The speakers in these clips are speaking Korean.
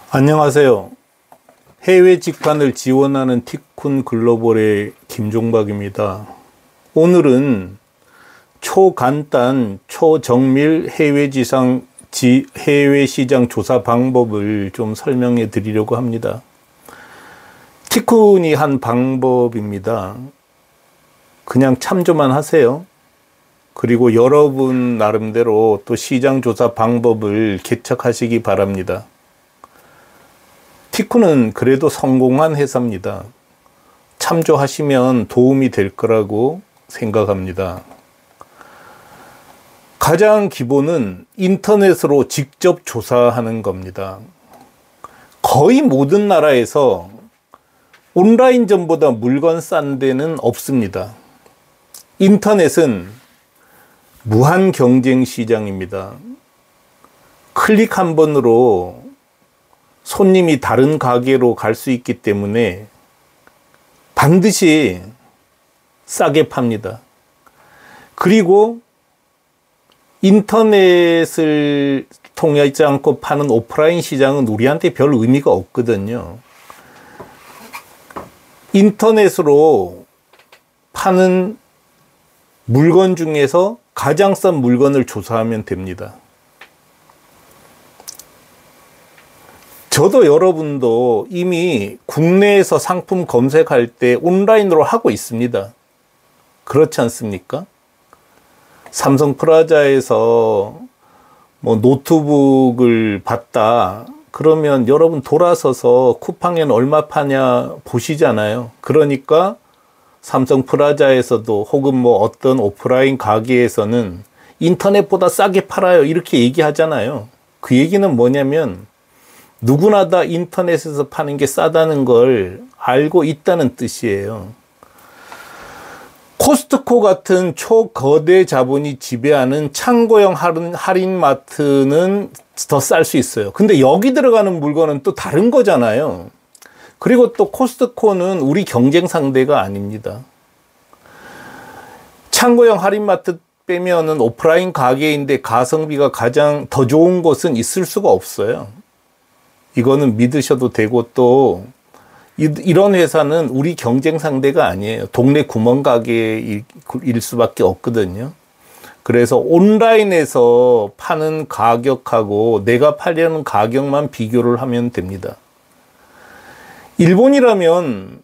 안녕하세요. 해외 직관을 지원하는 티쿤 글로벌의 김종박입니다. 오늘은 초간단, 초정밀 해외 시장 조사 방법을 좀 설명해 드리려고 합니다. 티쿤이 한 방법입니다. 그냥 참조만 하세요. 그리고 여러분 나름대로 또 시장 조사 방법을 개척하시기 바랍니다. 티쿤은 그래도 성공한 회사입니다. 참조하시면 도움이 될 거라고 생각합니다. 가장 기본은 인터넷으로 직접 조사하는 겁니다. 거의 모든 나라에서 온라인전보다 물건 싼 데는 없습니다. 인터넷은 무한 경쟁 시장입니다. 클릭 한 번으로 손님이 다른 가게로 갈 수 있기 때문에 반드시 싸게 팝니다. 그리고 인터넷을 통하지 않고 파는 오프라인 시장은 우리한테 별 의미가 없거든요. 인터넷으로 파는 물건 중에서 가장 싼 물건을 조사하면 됩니다. 저도 여러분도 이미 국내에서 상품 검색할 때 온라인으로 하고 있습니다. 그렇지 않습니까? 삼성 프라자에서 노트북을 봤다. 그러면 여러분 돌아서서 쿠팡에는 얼마 파냐 보시잖아요. 그러니까 삼성 프라자에서도 혹은 어떤 오프라인 가게에서는 인터넷보다 싸게 팔아요. 이렇게 얘기하잖아요. 그 얘기는 뭐냐면 누구나 다 인터넷에서 파는 게 싸다는 걸 알고 있다는 뜻이에요. 코스트코 같은 초거대 자본이 지배하는 창고형 할인마트는 더 쌀 수 있어요. 근데 여기 들어가는 물건은 또 다른 거잖아요. 그리고 또 코스트코는 우리 경쟁 상대가 아닙니다. 창고형 할인마트 빼면은 오프라인 가게인데 가성비가 가장 더 좋은 곳은 있을 수가 없어요. 이거는 믿으셔도 되고, 또 이런 회사는 우리 경쟁 상대가 아니에요. 동네 구멍가게일 수밖에 없거든요. 그래서 온라인에서 파는 가격하고 내가 팔려는 가격만 비교를 하면 됩니다. 일본이라면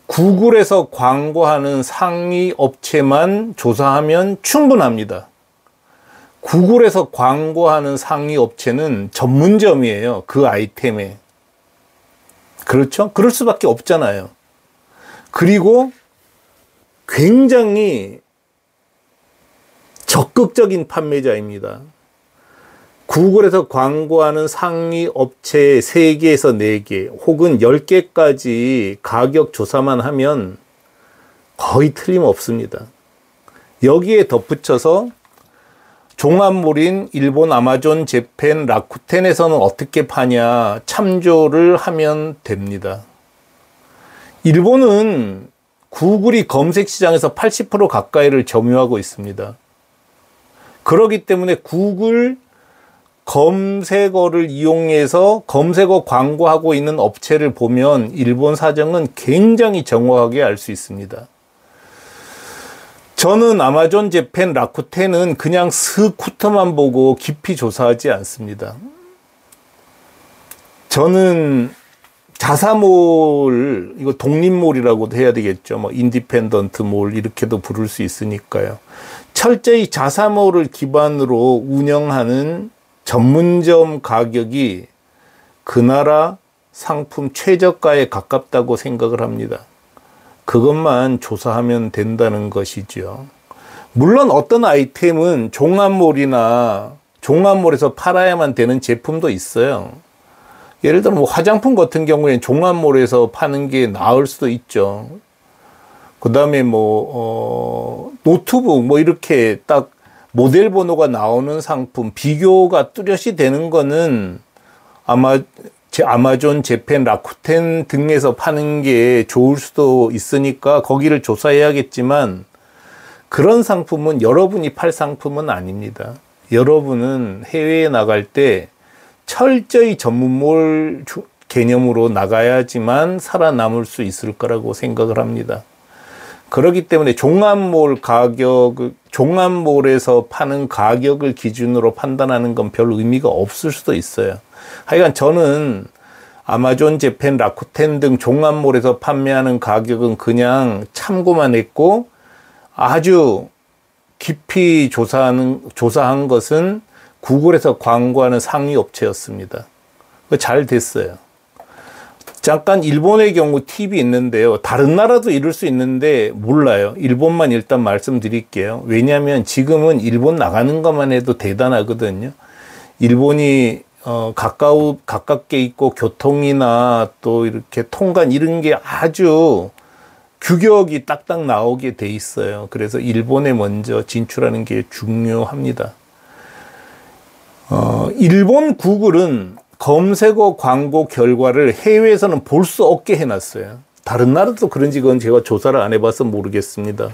구글에서 광고하는 상위 업체만 조사하면 충분합니다. 구글에서 광고하는 상위 업체는 전문점이에요. 그 아이템에. 그렇죠? 그럴 수밖에 없잖아요. 그리고 굉장히 적극적인 판매자입니다. 구글에서 광고하는 상위 업체 3개에서 4개 혹은 10개까지 가격 조사만 하면 거의 틀림없습니다. 여기에 덧붙여서 종합몰인 일본 아마존 재팬 라쿠텐에서는 어떻게 파냐 참조를 하면 됩니다. 일본은 구글이 검색 시장에서 80% 가까이를 점유하고 있습니다. 그렇기 때문에 구글 검색어를 이용해서 검색어 광고하고 있는 업체를 보면 일본 사정은 굉장히 정확하게 알 수 있습니다. 저는 아마존 재팬 라쿠텐은 그냥 스쿠터만 보고 깊이 조사하지 않습니다. 저는 자사몰, 이거 독립몰이라고도 해야 되겠죠. 인디펜던트 몰 이렇게도 부를 수 있으니까요. 철저히 자사몰을 기반으로 운영하는 전문점 가격이 그 나라 상품 최저가에 가깝다고 생각을 합니다. 그것만 조사하면 된다는 것이죠. 물론 어떤 아이템은 종합몰에서 팔아야만 되는 제품도 있어요. 예를 들어 화장품 같은 경우에는 종합몰에서 파는 게 나을 수도 있죠. 그 다음에 노트북 이렇게 딱 모델 번호가 나오는 상품, 비교가 뚜렷이 되는 거는 아마존 재팬 라쿠텐 등에서 파는 게 좋을 수도 있으니까 거기를 조사해야겠지만, 그런 상품은 여러분이 팔 상품은 아닙니다. 여러분은 해외에 나갈 때 철저히 전문몰 개념으로 나가야지만 살아남을 수 있을 거라고 생각을 합니다. 그렇기 때문에 종합몰에서 파는 가격을 기준으로 판단하는 건 별 의미가 없을 수도 있어요. 하여간 저는 아마존 재팬, 라쿠텐 등 종합몰에서 판매하는 가격은 그냥 참고만 했고, 아주 깊이 조사한 것은 구글에서 광고하는 상위 업체였습니다. 잘 됐어요. 잠깐 일본의 경우 팁이 있는데요. 다른 나라도 이럴 수 있는데 몰라요. 일본만 일단 말씀드릴게요. 왜냐하면 지금은 일본 나가는 것만 해도 대단하거든요. 일본이 가깝게 있고 교통이나 또 이렇게 통관 이런 게 아주 규격이 딱딱 나오게 돼 있어요. 그래서 일본에 먼저 진출하는 게 중요합니다. 일본 구글은 검색어 광고 결과를 해외에서는 볼 수 없게 해놨어요. 다른 나라도 그런지 그건 제가 조사를 안 해봐서 모르겠습니다.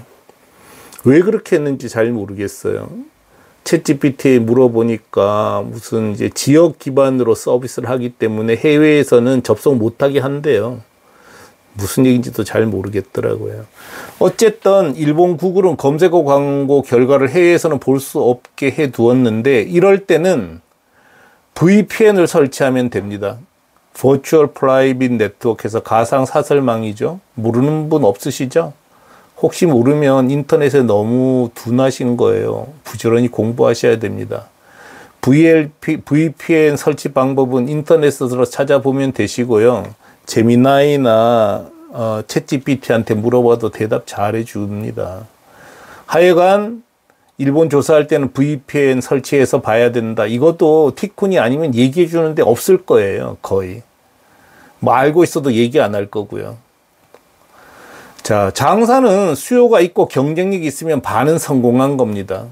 왜 그렇게 했는지 잘 모르겠어요. 챗GPT에 물어보니까 무슨 이제 지역 기반으로 서비스를 하기 때문에 해외에서는 접속 못하게 한대요. 무슨 얘기인지도 잘 모르겠더라고요. 어쨌든 일본 구글은 검색어 광고 결과를 해외에서는 볼 수 없게 해두었는데 이럴 때는 VPN을 설치하면 됩니다. Virtual Private Network에서 가상 사설망이죠. 모르는 분 없으시죠? 혹시 모르면 인터넷에 너무 둔하신 거예요. 부지런히 공부하셔야 됩니다. VPN 설치 방법은 인터넷으로 찾아보면 되시고요. 제미나이나 챗GPT한테 물어봐도 대답 잘해 줍니다. 하여간 일본 조사할 때는 VPN 설치해서 봐야 된다. 이것도 티쿤이 아니면 얘기해 주는데 없을 거예요. 거의. 뭐 알고 있어도 얘기 안 할 거고요. 자, 장사는 수요가 있고 경쟁력이 있으면 반은 성공한 겁니다.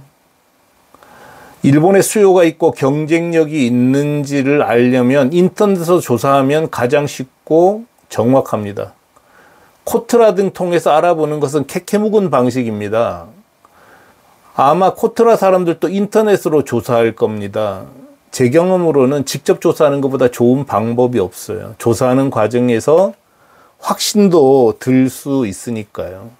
일본에 수요가 있고 경쟁력이 있는지를 알려면 인터넷에서 조사하면 가장 쉽고 정확합니다. 코트라 등 통해서 알아보는 것은 캐캐묵은 방식입니다. 아마 코트라 사람들도 인터넷으로 조사할 겁니다. 제 경험으로는 직접 조사하는 것보다 좋은 방법이 없어요. 조사하는 과정에서 확신도 들 수 있으니까요.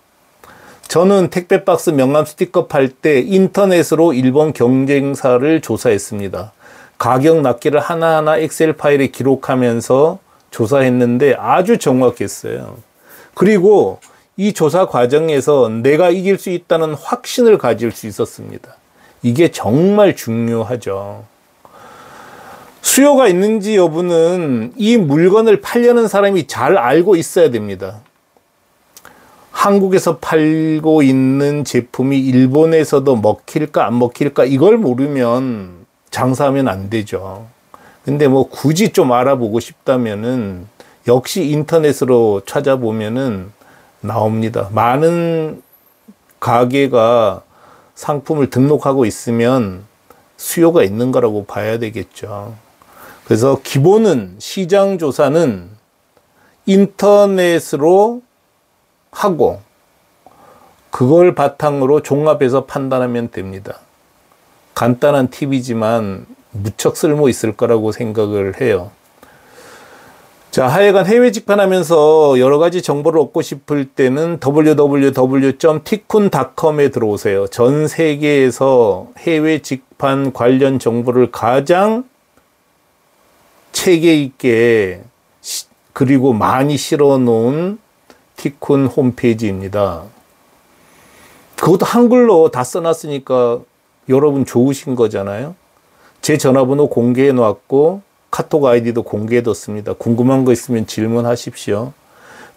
저는 택배박스 명함 스티커 팔 때 인터넷으로 일본 경쟁사를 조사했습니다. 가격 낱개를 하나하나 엑셀 파일에 기록하면서 조사했는데 아주 정확했어요. 그리고 이 조사 과정에서 내가 이길 수 있다는 확신을 가질 수 있었습니다. 이게 정말 중요하죠. 수요가 있는지 여부는 이 물건을 팔려는 사람이 잘 알고 있어야 됩니다. 한국에서 팔고 있는 제품이 일본에서도 먹힐까 안 먹힐까 이걸 모르면 장사하면 안 되죠. 근데 뭐 굳이 좀 알아보고 싶다면은 역시 인터넷으로 찾아보면은 나옵니다. 많은 가게가 상품을 등록하고 있으면 수요가 있는 거라고 봐야 되겠죠. 그래서 기본은 시장 조사는 인터넷으로 하고 그걸 바탕으로 종합해서 판단하면 됩니다. 간단한 팁이지만 무척 쓸모 있을 거라고 생각을 해요. 자, 하여간 해외 직판하면서 여러 가지 정보를 얻고 싶을 때는 www.tikkun.com에 들어오세요. 전 세계에서 해외 직판 관련 정보를 가장 체계 있게 그리고 많이 실어 놓은 티쿤 홈페이지입니다. 그것도 한글로 다 써놨으니까 여러분 좋으신 거잖아요. 제 전화번호 공개해 놨고 카톡 아이디도 공개해뒀습니다. 궁금한 거 있으면 질문하십시오.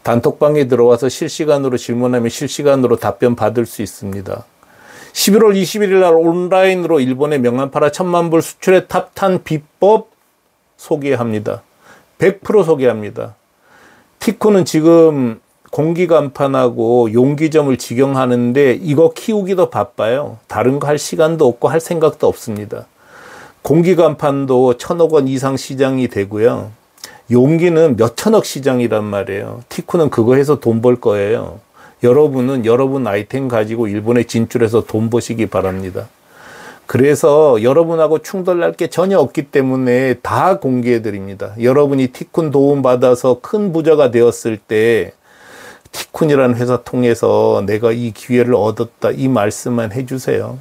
단톡방에 들어와서 실시간으로 질문하면 실시간으로 답변 받을 수 있습니다. 11월 21일 날 온라인으로 일본의 명함 팔아 1000만 불 수출의 탑10 비법 소개합니다. 100% 소개합니다. 티코는 지금 공기간판하고 용기점을 직영하는데 이거 키우기도 바빠요. 다른 거 할 시간도 없고 할 생각도 없습니다. 공기간판도 1000억 원 이상 시장이 되고요. 용기는 몇천억 시장이란 말이에요. 티코는 그거 해서 돈 벌 거예요. 여러분은 여러분 아이템 가지고 일본에 진출해서 돈 버시기 바랍니다. 그래서 여러분하고 충돌날 게 전혀 없기 때문에 다 공개해 드립니다. 여러분이 티쿤 도움받아서 큰 부자가 되었을 때 티쿤이라는 회사 통해서 내가 이 기회를 얻었다, 이 말씀만 해주세요.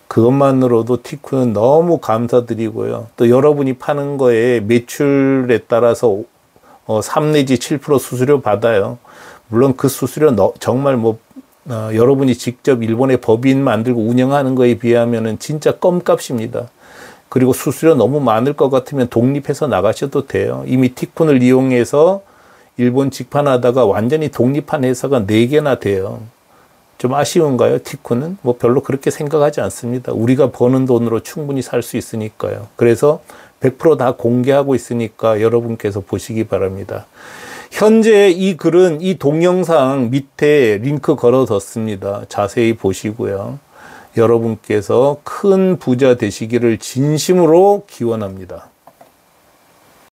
그것만으로도 티쿤은 너무 감사드리고요. 또 여러분이 파는 거에 매출에 따라서 3 내지 7% 수수료 받아요. 물론 그 수수료 정말 여러분이 직접 일본의 법인 만들고 운영하는 거에 비하면은 진짜 껌값입니다. 그리고 수수료 너무 많을 것 같으면 독립해서 나가셔도 돼요. 이미 티쿤을 이용해서 일본 직판하다가 완전히 독립한 회사가 4개나 돼요. 좀 아쉬운가요, 티쿤은? 별로 그렇게 생각하지 않습니다. 우리가 버는 돈으로 충분히 살 수 있으니까요. 그래서 100% 다 공개하고 있으니까 여러분께서 보시기 바랍니다. 현재 이 글은 이 동영상 밑에 링크 걸어뒀습니다. 자세히 보시고요. 여러분께서 큰 부자 되시기를 진심으로 기원합니다.